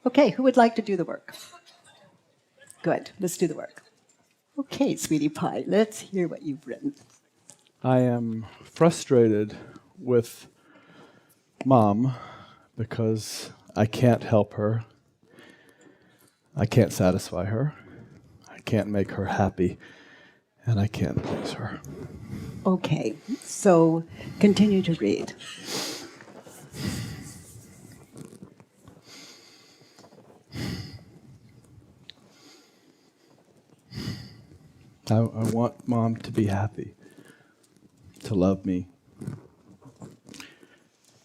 Okay, who would like to do the work? Good, let's do the work. Okay, sweetie pie, let's hear what you've written. I am frustrated with Mom because I can't help her. I can't satisfy her. I can't make her happy. And I can't please her. Okay, so continue to read. I want Mom to be happy, to love me,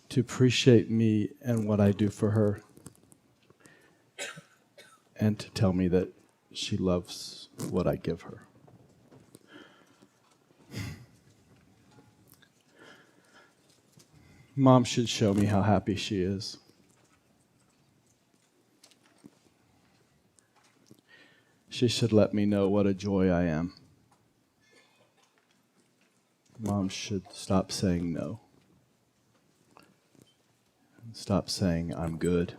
to appreciate me and what I do for her, and to tell me that she loves what I give her. Mom should show me how happy she is. She should let me know what a joy I am. Mom should stop saying no. Stop saying I'm good.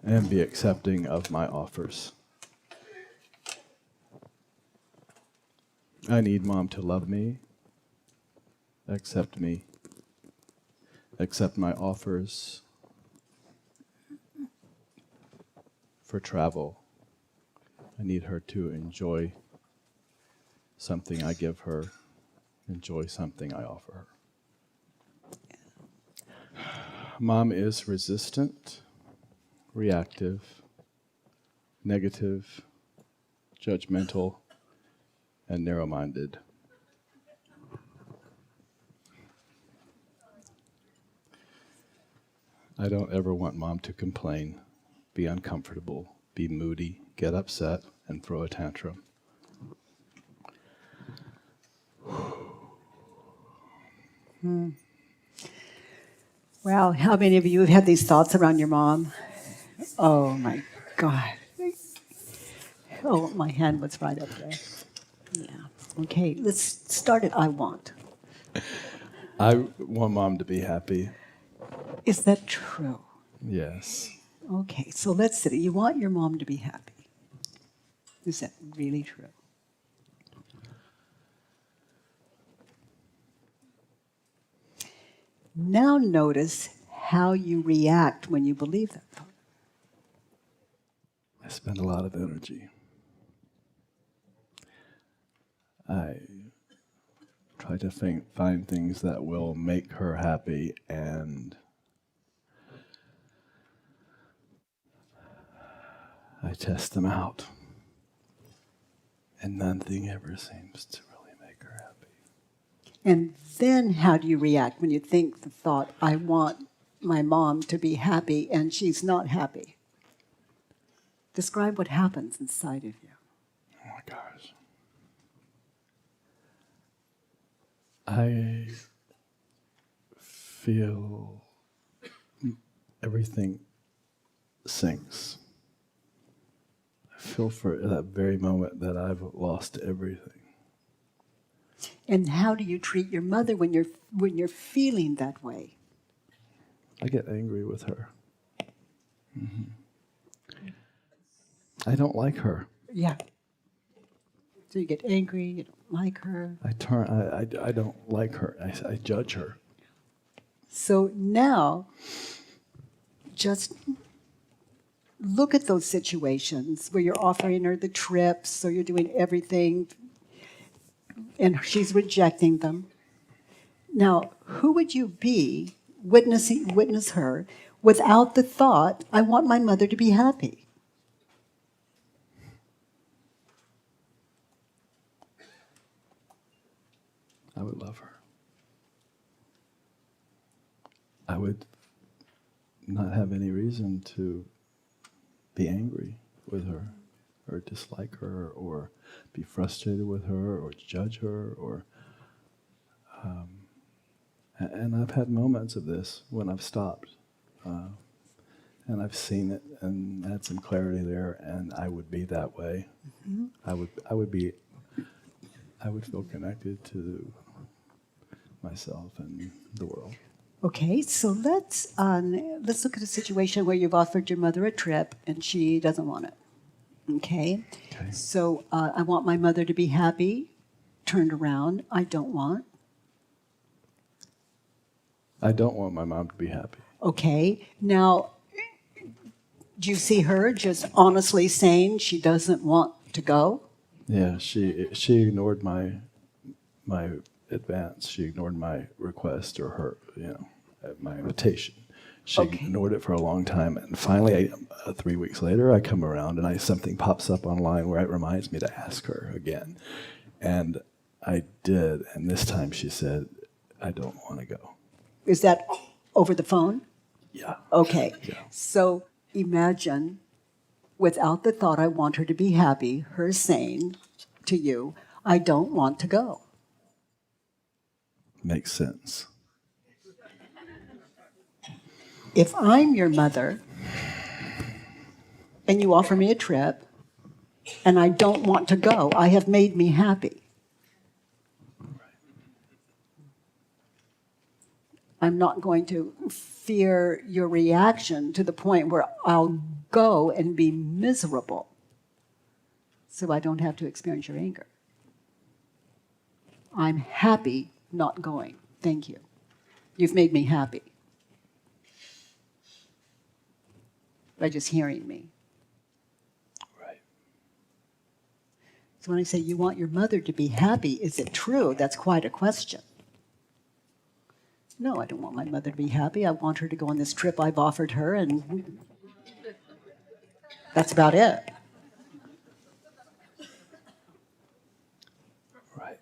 And be accepting of my offers. I need Mom to love me, accept my offers for travel. I need her to enjoy something I give her, enjoy something I offer her. Mom is resistant, reactive, negative, judgmental, and narrow-minded. I don't ever want Mom to complain, be uncomfortable, be moody, get upset, and throw a tantrum. Well, how many of you have had these thoughts around your mom? Oh my God. Oh, my hand was right up there. Yeah. Okay, let's start at I want. I want Mom to be happy. Is that true? Yes. Okay, so let's see. You want your mom to be happy. Is that really true? Now notice how you react when you believe that thought. I spend a lot of energy. I try to find things that will make her happy, and I test them out. And nothing ever seems to really make her happy. And then how do you react when you think the thought, I want my mom to be happy, and she's not happy? Describe what happens inside of you. Oh my gosh. I feel everything sinks. I feel for that very moment that I've lost everything. And how do you treat your mother when you're feeling that way? I get angry with her. Mm-hmm. I don't like her. Yeah. So you get angry, you don't like her. I don't like her. I judge her. So now, just look at those situations where you're offering her the trips, or you're doing everything, and she's rejecting them. Now, who would you be, witness her, without the thought, I want my mother to be happy? I would love her. I would not have any reason to be angry with her, or dislike her, or be frustrated with her, or judge her, or and I've had moments of this when I've stopped, and I've seen it and had some clarity there, and I would be that way. Mm-hmm. I would feel connected to myself and the world. Okay, so let's look at a situation where you've offered your mother a trip and she doesn't want it. Okay? So I want my mother to be happy. Turned around, I don't want. I don't want my mom to be happy. Okay, now, do you see her just honestly saying she doesn't want to go? Yeah, she ignored my advance. She ignored my request or her, my invitation. She ignored it for a long time, and finally, 3 weeks later, I come around and something pops up online where it reminds me to ask her again, and I did. And this time, she said, "I don't want to go." Is that over the phone? Yeah. Okay. Yeah. So imagine, without the thought, I want her to be happy, her saying to you, I don't want to go. Makes sense. If I'm your mother and you offer me a trip and I don't want to go, I have made me happy. I'm not going to fear your reaction to the point where I'll go and be miserable so I don't have to experience your anger. I'm happy not going. Thank you. You've made me happy by just hearing me. Right. So when I say you want your mother to be happy, is it true? That's quite a question. No, I don't want my mother to be happy. I want her to go on this trip I've offered her, and that's about it. Right.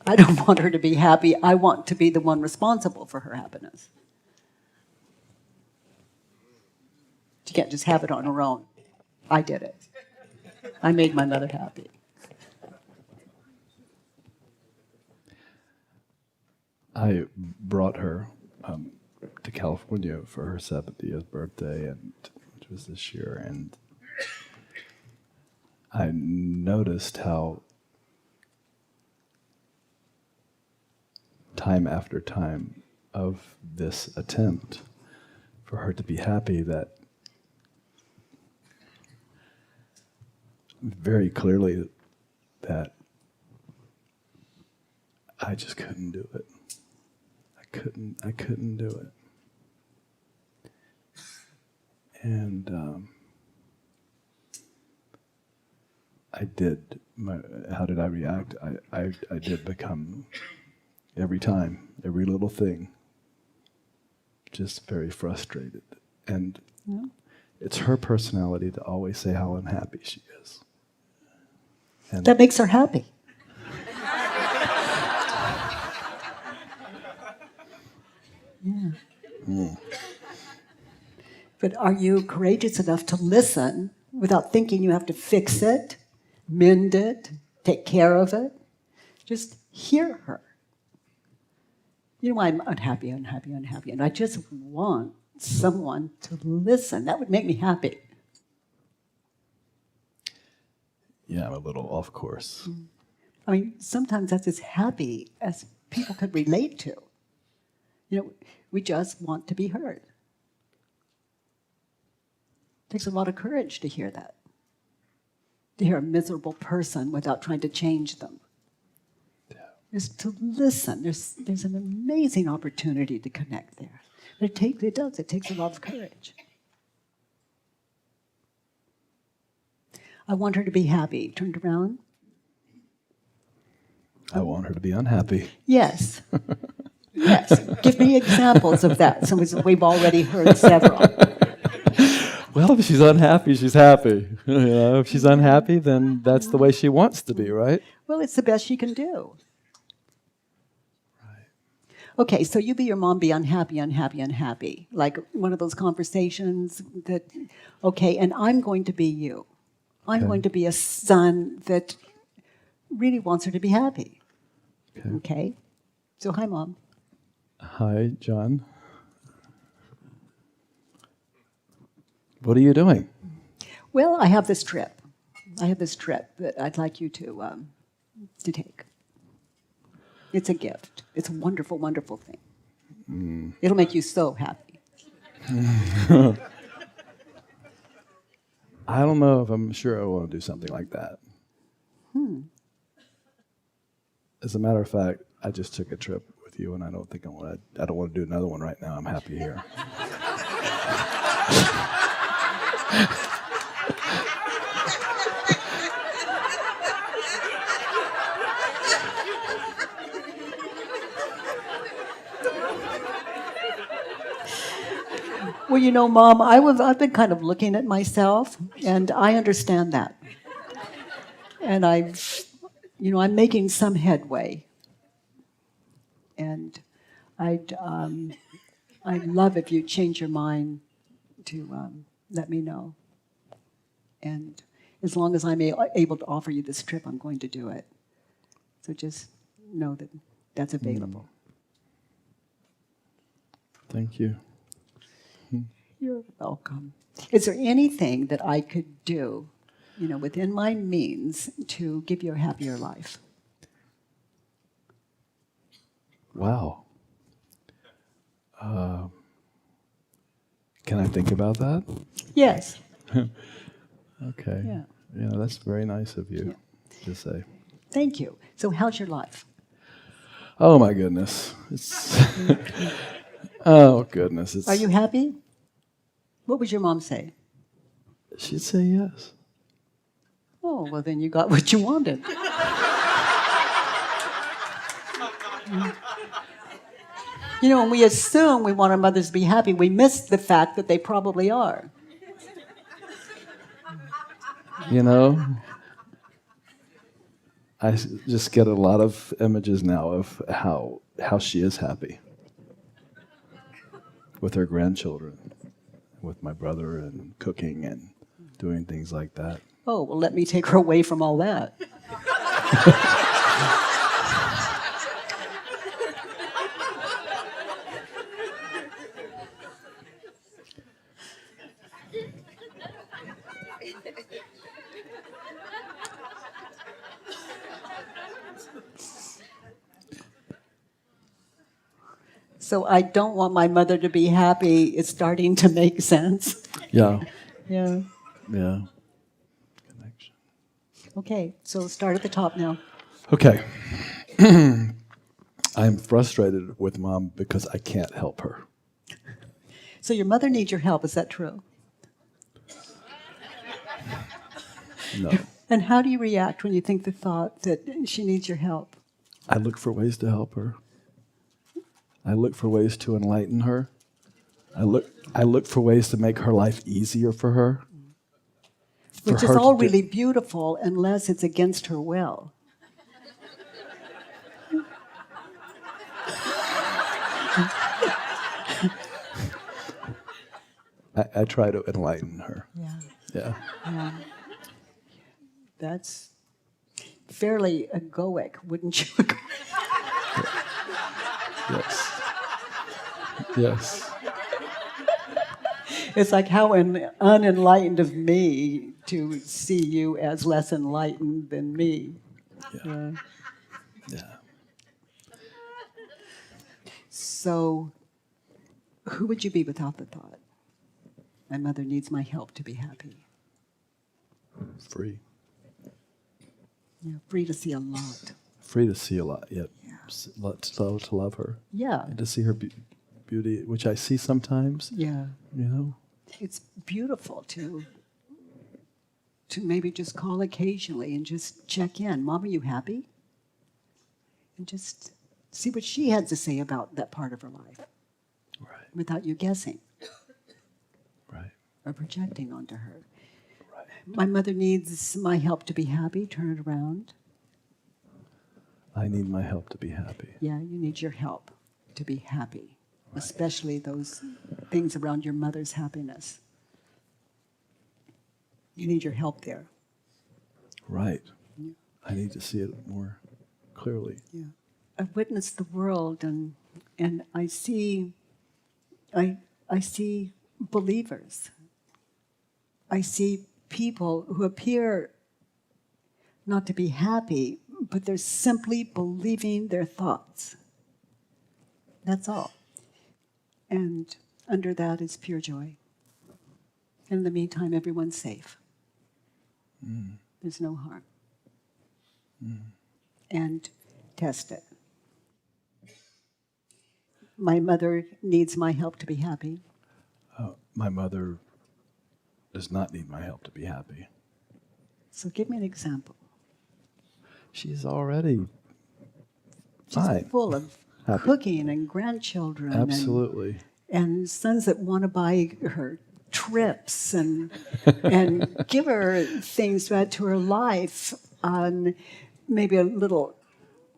I don't want her to be happy. I want to be the one responsible for her happiness. She can't just have it on her own. I did it. I made my mother happy. I brought her to California for her 70th birthday, which was this year, and I noticed how time after time of this attempt for her to be happy, that very clearly that I just couldn't do it. I couldn't do it. And I did. How did I react? I did become, every time, every little thing, just very frustrated. And it's her personality to always say how unhappy she is. And that makes her happy. Yeah. But are you courageous enough to listen without thinking you have to fix it, mend it, take care of it? Just hear her. You know, I'm unhappy, and I just want someone to listen. That would make me happy. yeah, I'm a little off course. I mean, sometimes that's as happy as people could relate to. You know, we just want to be heard. It takes a lot of courage to hear that. To hear a miserable person without trying to change them. Yeah. Just to listen. There's an amazing opportunity to connect there. But it takes a lot of courage. I want her to be happy. Turned around. I want her to be unhappy. Yes. Yes. Give me examples of that. So we've already heard several. Well, if she's unhappy, she's happy. If she's unhappy, then that's the way she wants to be, right? Well, it's the best she can do. Right. Okay, so you be your mom, be unhappy. Like one of those conversations that, okay, and I'm going to be you. I'm going to be a son that really wants her to be happy. Okay? So, hi, Mom. Hi, John. What are you doing? Well, I have this trip. That I'd like you to take. It's a gift. It's a wonderful, wonderful thing. It'll make you so happy. I don't know if I'm sure I want to do something like that. As a matter of fact, I just took a trip with you, and I don't think I don't want to do another one right now. I'm happy here. Well, you know, Mom, I've been kind of looking at myself, and I understand that. And I'm making some headway. And I'd love if you change your mind to let me know. And as long as I'm able to offer you this trip, I'm going to do it. So just know that that's available. Thank you. You're welcome. Is there anything that I could do, within my means to give you a happier life? Wow. Can I think about that? Yes. Okay. Yeah. That's very nice of you to say. Thank you. So how's your life? Oh my goodness. Oh goodness. Are you happy? What would your mom say? She'd say yes. Oh, well, then you got what you wanted. When we assume we want our mothers to be happy, we miss the fact that they probably are. I just get a lot of images now of how she is happy with her grandchildren, with my brother, and cooking and doing things like that. Oh, well, let me take her away from all that. So I don't want my mother to be happy. It's starting to make sense. Yeah. Yeah. Yeah. Connection. Okay, so start at the top now. Okay. I'm frustrated with Mom because I can't help her. So your mother needs your help, is that true? No. And how do you react when you think the thought that she needs your help? I look for ways to help her. I look for ways to enlighten her. I look for ways to make her life easier for her. Which is all really beautiful unless it's against her will. I try to enlighten her. Yeah. Yeah. That's fairly egoic, wouldn't you agree? Yes. Yes. It's like how unenlightened of me to see you as less enlightened than me. Yeah. Yeah. So, who would you be without the thought? My mother needs my help to be happy. Free. Yeah, free to see a lot. Free to see a lot. Yep. Yeah. To love her. Yeah. And to see her beauty, which I see sometimes. Yeah. It's beautiful to maybe just call occasionally and just check in. Mom, are you happy? And just see what she had to say about that part of her life. Right. Without you guessing. Right. Or projecting onto her. Right. My mother needs my help to be happy. Turn it around. I need my help to be happy. Yeah, you need your help to be happy. Right. Especially those things around your mother's happiness. You need your help there. Right. Yeah. I need to see it more clearly. Yeah. I've witnessed the world and I see believers. I see people who appear not to be happy, but they're simply believing their thoughts. That's all. And under that is pure joy. In the meantime, everyone's safe. There's no harm. And test it. My mother needs my help to be happy. My mother does not need my help to be happy. So give me an example. She's already She's fine. full of Happy. cooking and grandchildren. Absolutely. And sons that want to buy her trips and give her things to add to her life. Maybe a little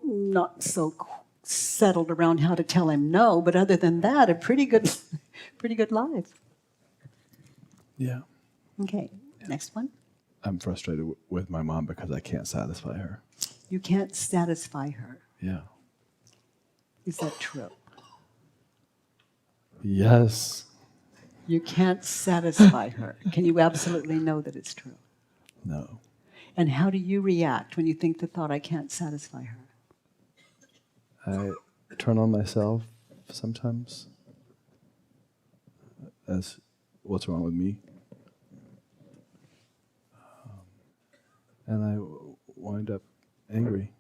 not so settled around how to tell him no, but other than that, a pretty good life. Yeah. Okay, next one. I'm frustrated with my mom because I can't satisfy her. You can't satisfy her. Yeah. Is that true? Yes. You can't satisfy her. Can you absolutely know that it's true? No. And how do you react when you think the thought, I can't satisfy her? I turn on myself sometimes as what's wrong with me. And I wind up angry.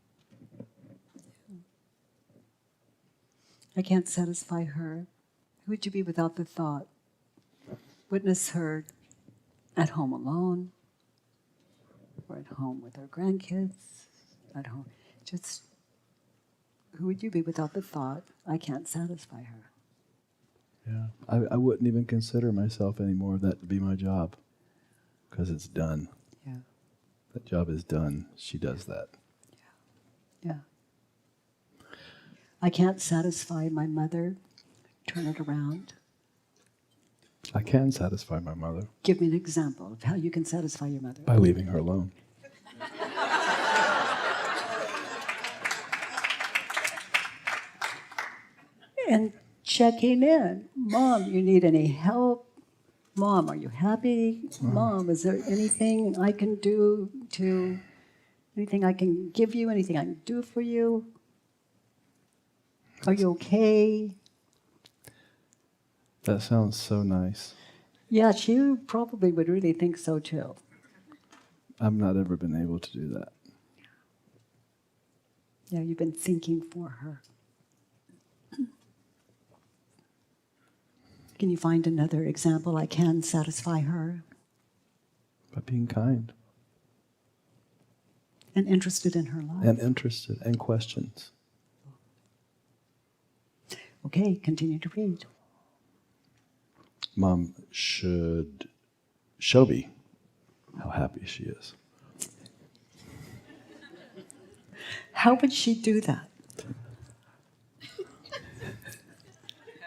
I can't satisfy her. Who would you be without the thought? Witness her at home alone, or at home with her grandkids, at home. Just, who would you be without the thought, I can't satisfy her? Yeah. I wouldn't even consider myself anymore that to be my job because it's done. Yeah. That job is done. She does that. Yeah. I can't satisfy my mother. Turn it around. I can satisfy my mother Give me an example of how you can satisfy your mother. by leaving her alone. And checking in. Mom, you need any help? Mom, are you happy? Mom, is there anything I can do anything I can give you, anything I can do for you? Are you okay? That sounds so nice. Yeah, she probably would really think so too. I've not ever been able to do that. Yeah, you've been thinking for her. Can you find another example I can satisfy her? By being kind And interested in her life. and interested and questions. Okay, continue to read. Mom should show me how happy she is. How would she do that?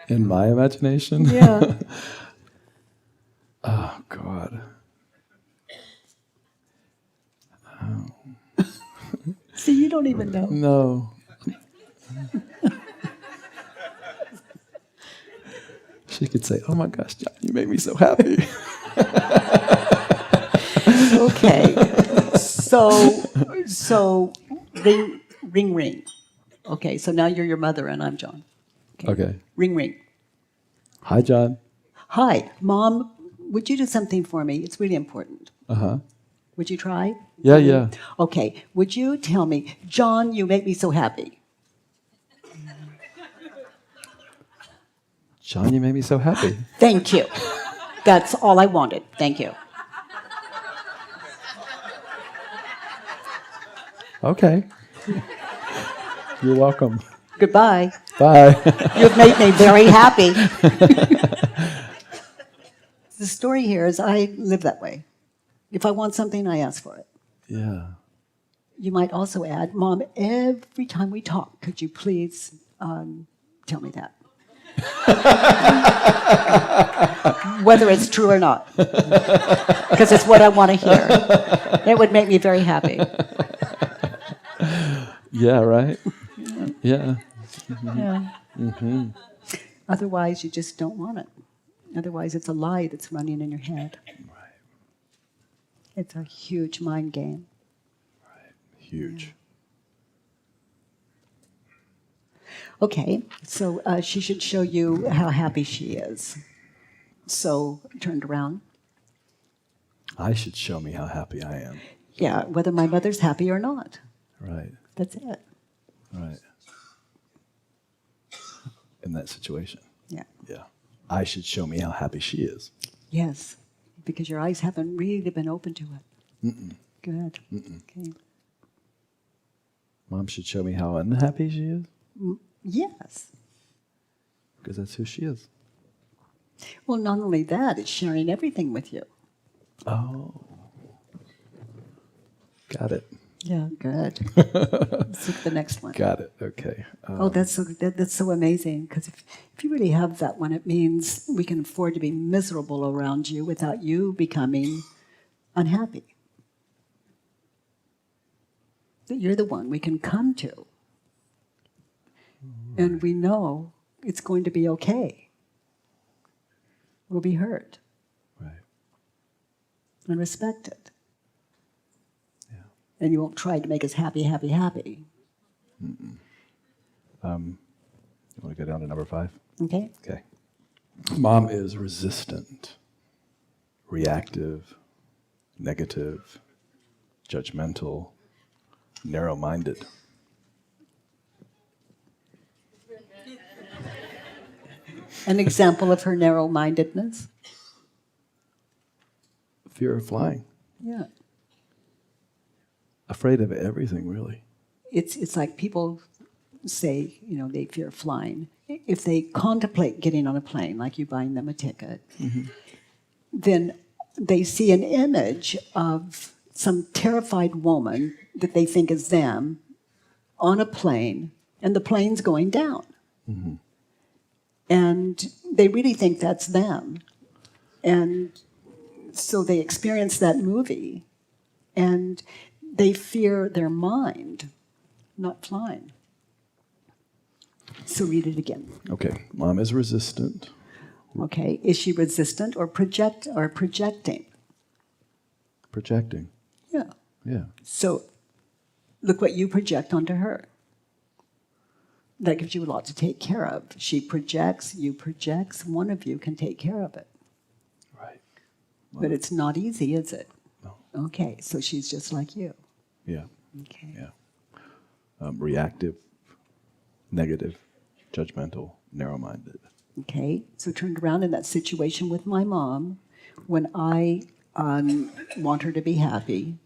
In my imagination? Yeah. Oh, God. See, you don't even know. No. She could say, oh my gosh, John, you make me so happy. Okay. So ring, ring. Okay, so now you're your mother and I'm John. Okay. Ring, ring. Hi, John. Hi, Mom, would you do something for me? It's really important. Uh-huh. Would you try? Yeah. Okay, would you tell me, John, you make me so happy? John, you make me so happy. Thank you. That's all I wanted. Thank you. Okay. You're welcome. Goodbye. Bye. You've made me very happy. The story here is I live that way. If I want something, I ask for it. Yeah. You might also add, Mom, every time we talk, could you please tell me that? Whether it's true or not. Because it's what I want to hear. It would make me very happy. Yeah, right? Yeah. Yeah. Mm-hmm. Otherwise, you just don't want it. Otherwise, it's a lie that's running in your head. Right. It's a huge mind game. Huge. Okay, so she should show you how happy she is. So, turned around. I should show me how happy I am. Yeah, whether my mother's happy or not. Right. That's it. Right. In that situation. Yeah. Yeah. I should show me how happy she is. Yes, because your eyes haven't really been open to it. Mm-mm. Good. Mm-mm. Okay. Mom should show me how unhappy she is. Yes. Because that's who she is. Well, not only that, it's sharing everything with you. Oh. Got it. Yeah, good. Let's look at the next one. Got it. Okay. That's so amazing, because if you really have that one, it means we can afford to be miserable around you without you becoming unhappy. That you're the one we can come to. And we know it's going to be okay. We'll be heard. Right. And respected. Yeah. And you won't try to make us happy, happy, happy. Mm-mm. You want to go down to number 5? Okay? Okay. Mom is resistant, reactive, negative, judgmental, narrow-minded. An example of her narrow-mindedness? Fear of flying. Yeah. Afraid of everything, really. It's like people say, they fear flying. If they contemplate getting on a plane, like you buying them a ticket, then they see an image of some terrified woman that they think is them on a plane, and the plane's going down. Mm-hmm. And they really think that's them. And so they experience that movie, and they fear their mind, not flying. So read it again. Okay. Mom is resistant. Okay. Is she resistant or projecting? Projecting. Yeah. Yeah. So look what you project onto her. That gives you a lot to take care of. She projects, you projects, one of you can take care of it. Right. But it's not easy, is it? No. Okay, so she's just like you. Yeah. Okay. Yeah. Reactive, negative, judgmental, narrow-minded. Okay, so turned around in that situation with my mom, when I want her to be happy,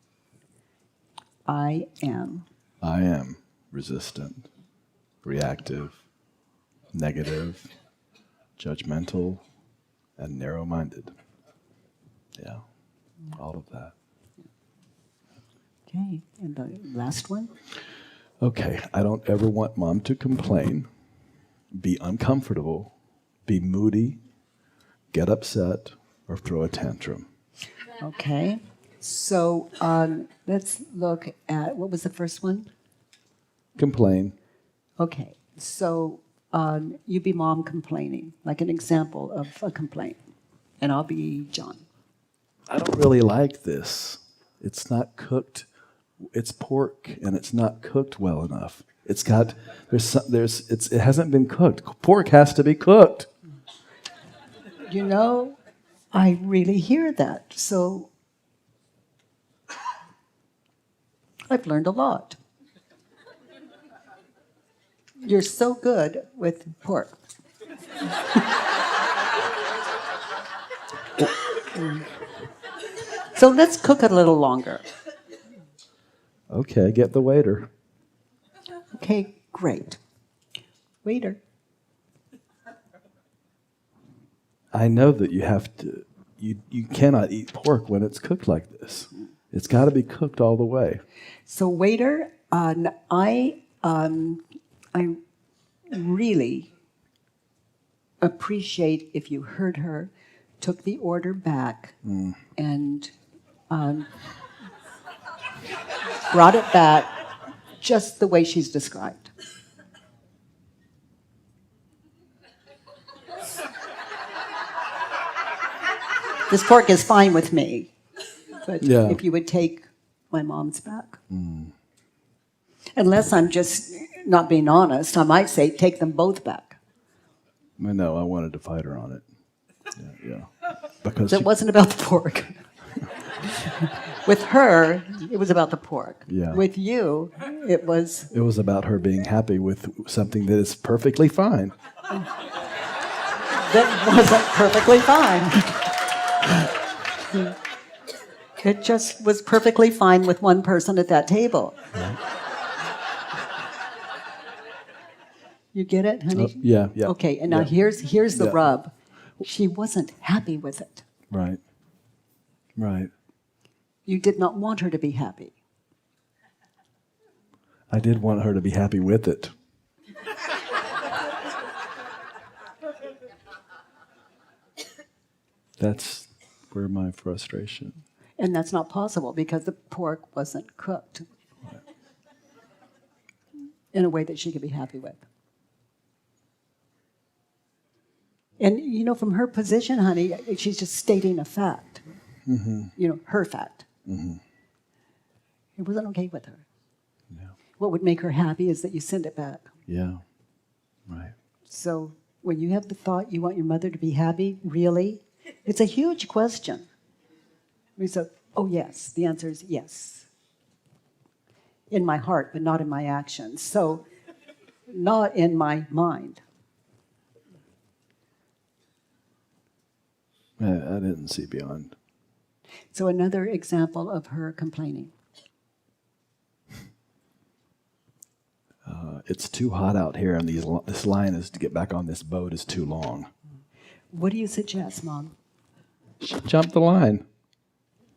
I am resistant, reactive, negative, judgmental, and narrow-minded. Yeah, all of that. Okay, and the last one? Okay, I don't ever want Mom to complain, be uncomfortable, be moody, get upset, or throw a tantrum. Okay, so let's look at, what was the first one? Complain. Okay, so you be Mom complaining, like an example of a complaint, and I'll be John. I don't really like this. It's not cooked. It's pork, and it's not cooked well enough. It hasn't been cooked. Pork has to be cooked. I really hear that, so I've learned a lot. You're so good with pork. So let's cook it a little longer. Okay, get the waiter. Okay, great. Waiter. I know that you have to, you cannot eat pork when it's cooked like this. It's got to be cooked all the way. So waiter, I really appreciate if you heard her, took the order back, and brought it back just the way she's described. This pork is fine with me, but Yeah. if you would take my mom's back. Unless I'm just not being honest, I might say take them both back. I know, I wanted to fight her on it. Yeah. Because It wasn't about the pork. With her, it was about the pork. Yeah. With you, it was... it was about her being happy with something that is perfectly fine. That wasn't perfectly fine. It just was perfectly fine with one person at that table. You get it, honey? Yeah. Okay, and now Yeah. here's the Yeah. rub. She wasn't happy with it. Right. You did not want her to be happy. I did want her to be happy with it. That's where my frustration. And that's not possible because the pork wasn't cooked in a way that she could be happy with. And, you know, from her position, honey, she's just stating a fact. Mm-hmm. You know, her fact. Mm-hmm. It wasn't okay with her. Yeah. What would make her happy is that you send it back. Yeah. Right. So when you have the thought you want your mother to be happy, really, it's a huge question. We say, oh, yes. The answer is yes. In my heart, but not in my actions. So not in my mind. I didn't see beyond. So another example of her complaining. It's too hot out here, and this line is to get back on this boat is too long. What do you suggest, Mom? She jumped the line.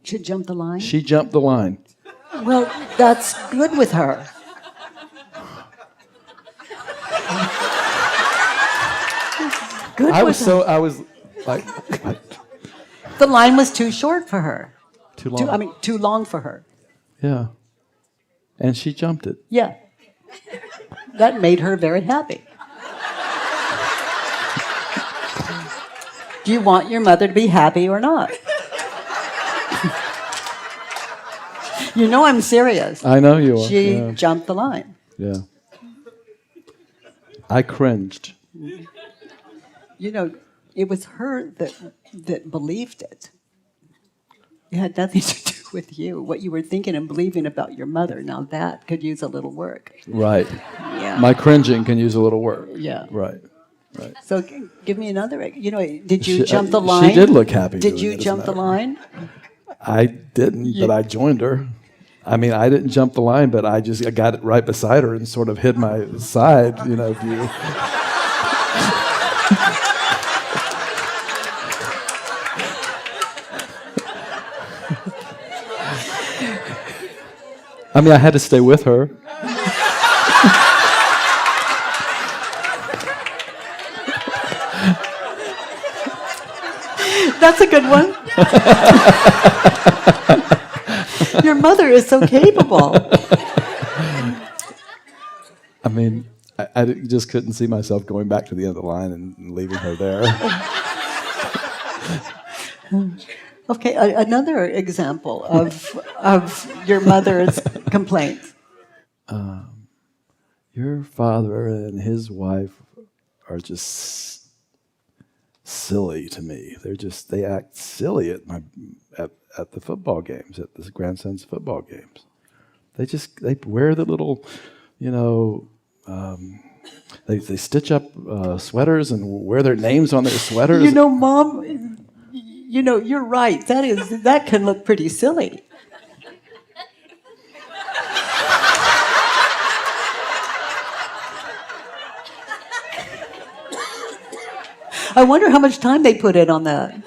Should jump the line? She jumped the line. Well, that's good with her. Good I with was like, The line was too short for her. too long. Too long for her. Yeah. And she jumped it. Yeah. That made her very happy. Do you want your mother to be happy or not? You know I'm serious. I know you are. She jumped the line. Yeah. I cringed. You know, it was her that believed it. It had nothing to do with you, what you were thinking and believing about your mother. Now that could use a little work. Right. Yeah. My cringing can use a little work. Yeah. Right. So give me another. You know, did you jump the She line? did look happy. Did doing you it, as a jump the matter of line? I didn't, but I joined her. I mean, I didn't jump the line, but I got it right beside her and sort of hid my side, view. I mean, I had to stay with her. That's a good one. Your mother is so capable. I mean, I just couldn't see myself going back to the end of the line and leaving her there. Okay, another example of your mother's complaints. Your father and his wife are just silly to me. They act silly at the football games, at the grandson's football games. They wear the little, they stitch up sweaters and wear their names on their sweaters. You know, Mom, you're right. That can look pretty silly. I wonder how much time they put in on that.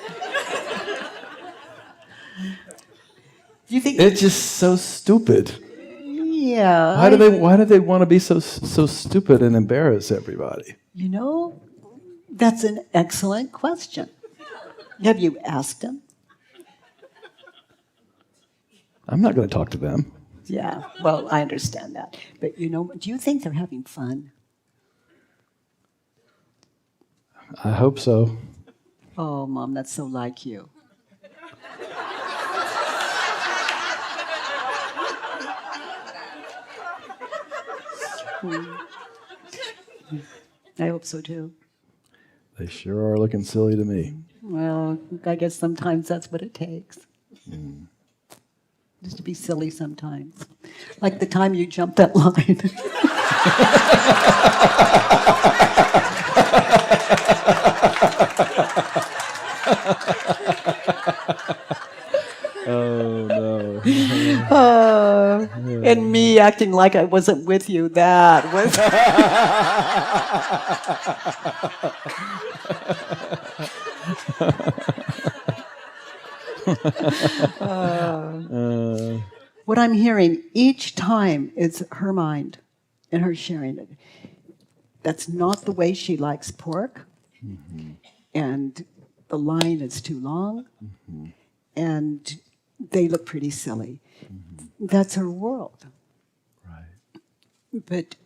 Do you think It's just so stupid. Yeah. Why do they want to be so stupid and embarrass everybody? You know, that's an excellent question. Have you asked them? I'm not going to talk to them. Yeah, well, I understand that. But, do you think they're having fun? I hope so. Oh, Mom, that's so like you. I hope so too. They sure are looking silly to me. Well, I guess sometimes that's what it takes. Just to be silly sometimes. Like the time you jumped that line. Oh, no. And me acting like I wasn't with you, that was... What I'm hearing each time is her mind and her sharing it. That's not the way she likes pork, and the line is too long, and they look pretty silly. That's her world. Right.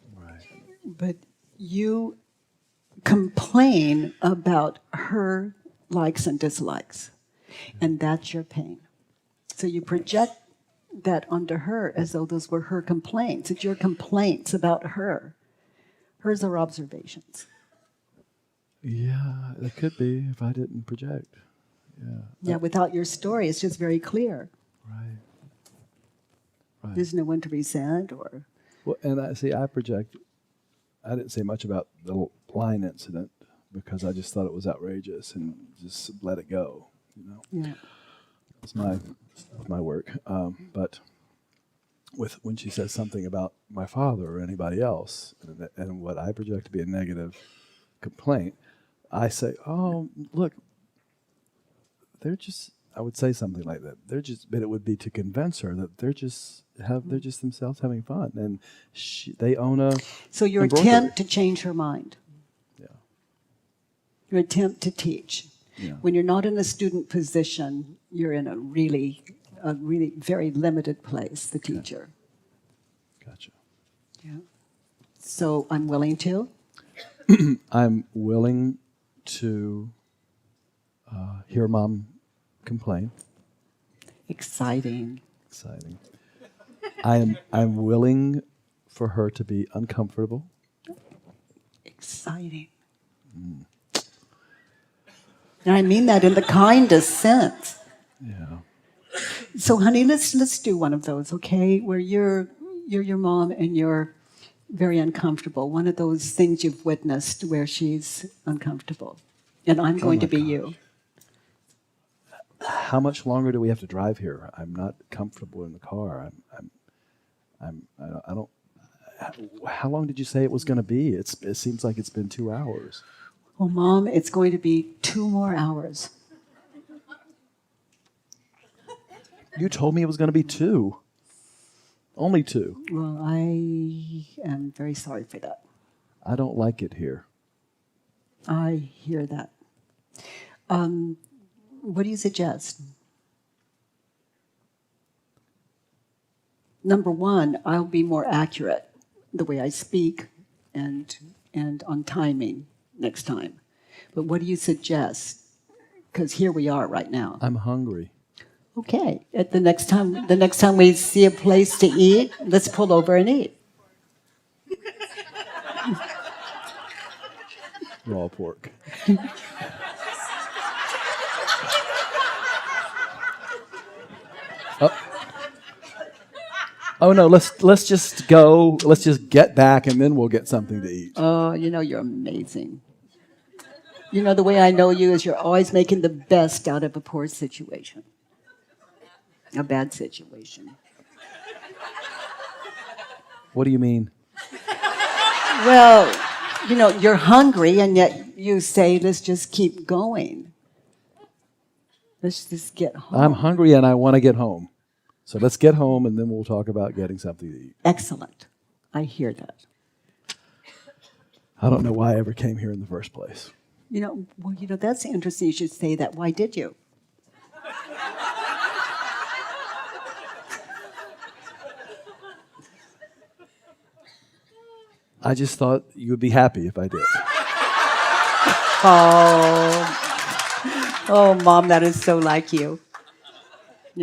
But you complain about her likes and dislikes, and that's your pain. So you project that onto her as though those were her complaints. It's your complaints about her. Hers are observations. Yeah, it could be if I didn't project. Yeah, without your story, it's just very clear. Right. There's no one to resent or... Well, and I project. I didn't say much about the line incident because I just thought it was outrageous and just let it go. Yeah. It's my work. But when she says something about my father or anybody else, and what I project to be a negative complaint, I say, "Oh, look, they're just." I would say something like that. But it would be to convince her that they're just themselves having fun, and they own a. So your embroidery. attempt to change her mind. Yeah. Your attempt to teach. Yeah. When you're not in a student position, you're in a really very limited place, the teacher. Gotcha. Yeah. So I'm willing to? I'm willing to hear Mom complain. Exciting. I'm willing for her to be uncomfortable. Exciting. And I mean that in the kindest sense. Yeah. So, honey, let's do one of those, okay? Where you're your mom and you're very uncomfortable. One of those things you've witnessed where she's uncomfortable, and I'm going to be you. How much longer do we have to drive here? I'm not comfortable in the car. I don't. How long did you say it was going to be? It seems like it's been 2 hours. Well, Mom, it's going to be 2 more hours. You told me it was going to be 2. Only 2. Well, I am very sorry for that. I don't like it here. I hear that. What do you suggest? Number one, I'll be more accurate the way I speak and on timing next time. But what do you suggest? Because here we are right now. I'm hungry. Okay. At the next time we see a place to eat, let's pull over and eat. Raw pork. Oh no, let's just go. Let's just get back and then we'll get something to eat. Oh, you're amazing. The way I know you is you're always making the best out of a poor situation. A bad situation. What do you mean? Well, you're hungry and yet you say, let's just keep going. Let's just get home. I'm hungry and I want to get home. So let's get home and then we'll talk about getting something to eat. Excellent. I hear that. I don't know why I ever came here in the first place. That's interesting you should say that. Why did you? I just thought you would be happy if I did. Oh, Mom, that is so like you.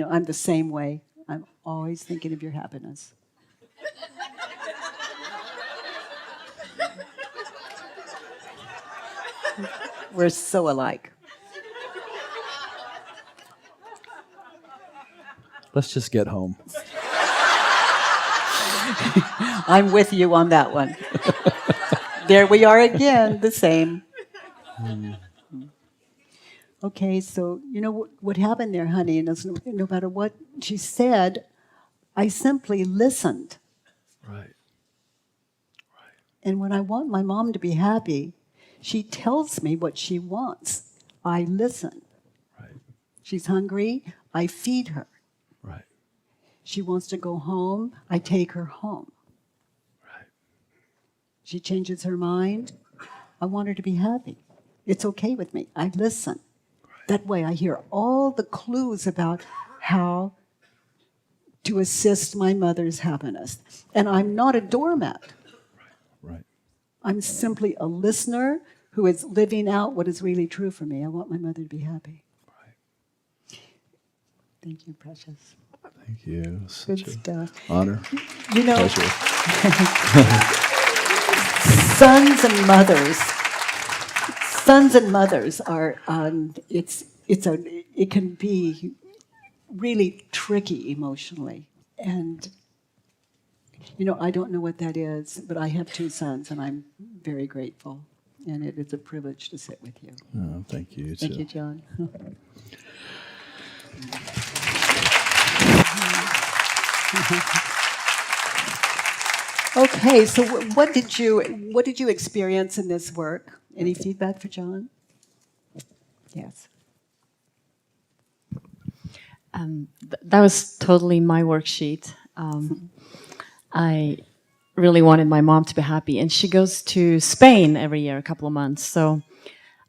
I'm the same way. I'm always thinking of your happiness. We're so alike. Let's just get home. I'm with you on that one. There we are again, the same. Okay, so you know what happened there, honey, and no matter what she said, I simply listened. Right. And when I want my mom to be happy, she tells me what she wants. I listen. Right. She's hungry, I feed her. Right. She wants to go home, I take her home. Right. She changes her mind, I want her to be happy. It's okay with me, I listen. That way I hear all the clues about how to assist my mother's happiness. And I'm not a doormat. Right. I'm simply a listener who is living out what is really true for me. I want my mother to be happy. Right. Thank you, precious. Thank you. Good Such an stuff. honor. You know, Pleasure. sons and mothers are, it can be really tricky emotionally. And, you know, I don't know what that is, but I have 2 sons, and I'm very grateful. And it is a privilege to sit with you. Oh, thank you. Thank you, John. Okay, so what did you experience in this work? Any feedback for John? Yes. That was totally my worksheet. I really wanted my mom to be happy, and she goes to Spain every year, a couple of months. So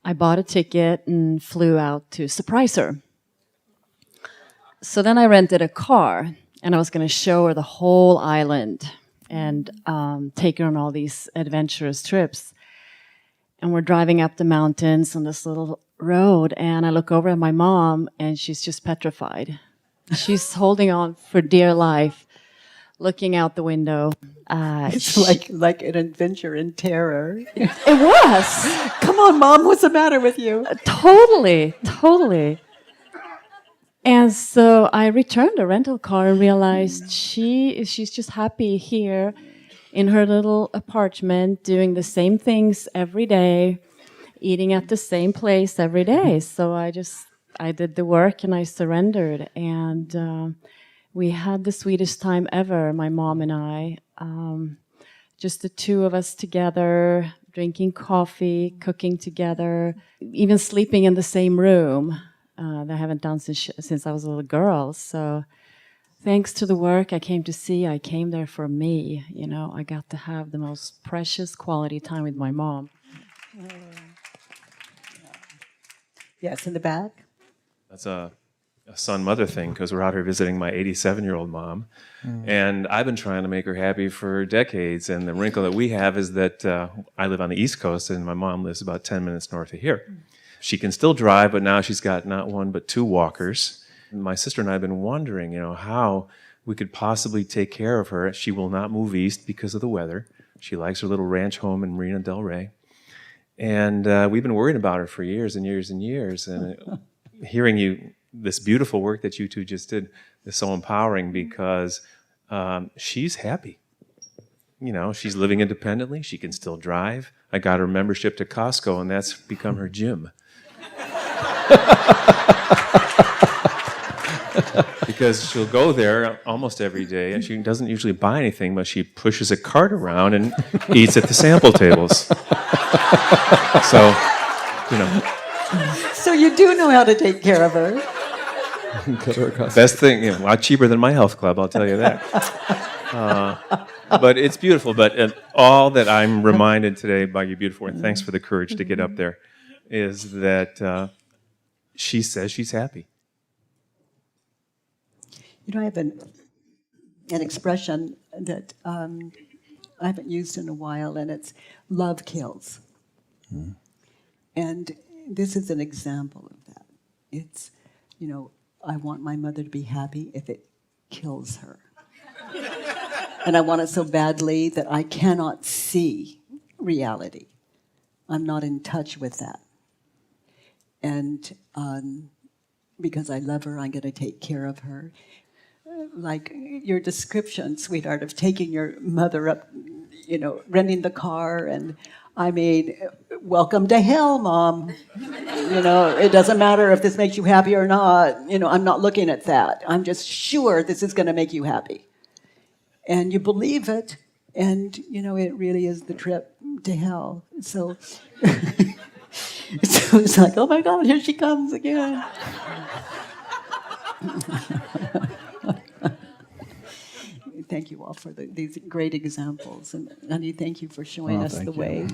I bought a ticket and flew out to surprise her. So then I rented a car, and I was going to show her the whole island and take her on all these adventurous trips. And we're driving up the mountains on this little road, and I look over at my mom, and she's just petrified. She's holding on for dear life, looking out the window. It's like an adventure in terror. It was. Come on, Mom, what's the matter with you? Totally. And so I returned the rental car and realized she's just happy here in her little apartment, doing the same things every day, eating at the same place every day. So I did the work and I surrendered. And we had the sweetest time ever, my mom and I. Just the 2 of us together, drinking coffee, cooking together, even sleeping in the same room. That I haven't done since I was a little girl. So thanks to the work I came to see, I came there for me. You know, I got to have the most precious quality time with my mom. Yes, in the back. That's a son-mother thing, because we're out here visiting my 87-year-old mom. And I've been trying to make her happy for decades. And the wrinkle that we have is that I live on the East Coast, and my mom lives about 10 minutes north of here. She can still drive, but now she's got not 1 but 2 walkers. And my sister and I have been wondering, how we could possibly take care of her. She will not move east because of the weather. She likes her little ranch home in Marina del Rey. And we've been worried about her for years and years and years. And hearing this beautiful work that you 2 just did is so empowering, because she's happy. She's living independently. She can still drive. I got her membership to Costco, and that's become her gym. Because she'll go there almost every day, and she doesn't usually buy anything, but she pushes a cart around and eats at the sample tables. So, So you do know how to take care of her. Best thing, a lot cheaper than my health club, I'll tell you that. But it's beautiful. But all that I'm reminded today by your beautiful work, thanks for the courage to get up there, is that she says she's happy. I have an expression that I haven't used in a while, and it's love kills. And this is an example of that. It's, I want my mother to be happy if it kills her. And I want it so badly that I cannot see reality. I'm not in touch with that. And because I love her, I'm going to take care of her. Like your description, sweetheart, of taking your mother up, renting the car, and I mean, welcome to hell, Mom. It doesn't matter if this makes you happy or not. I'm not looking at that. I'm just sure this is going to make you happy. And you believe it, and, it really is the trip to hell. So, so it's like, oh my God, here she comes again. Thank you all for these great examples. And honey, thank you for showing us the way.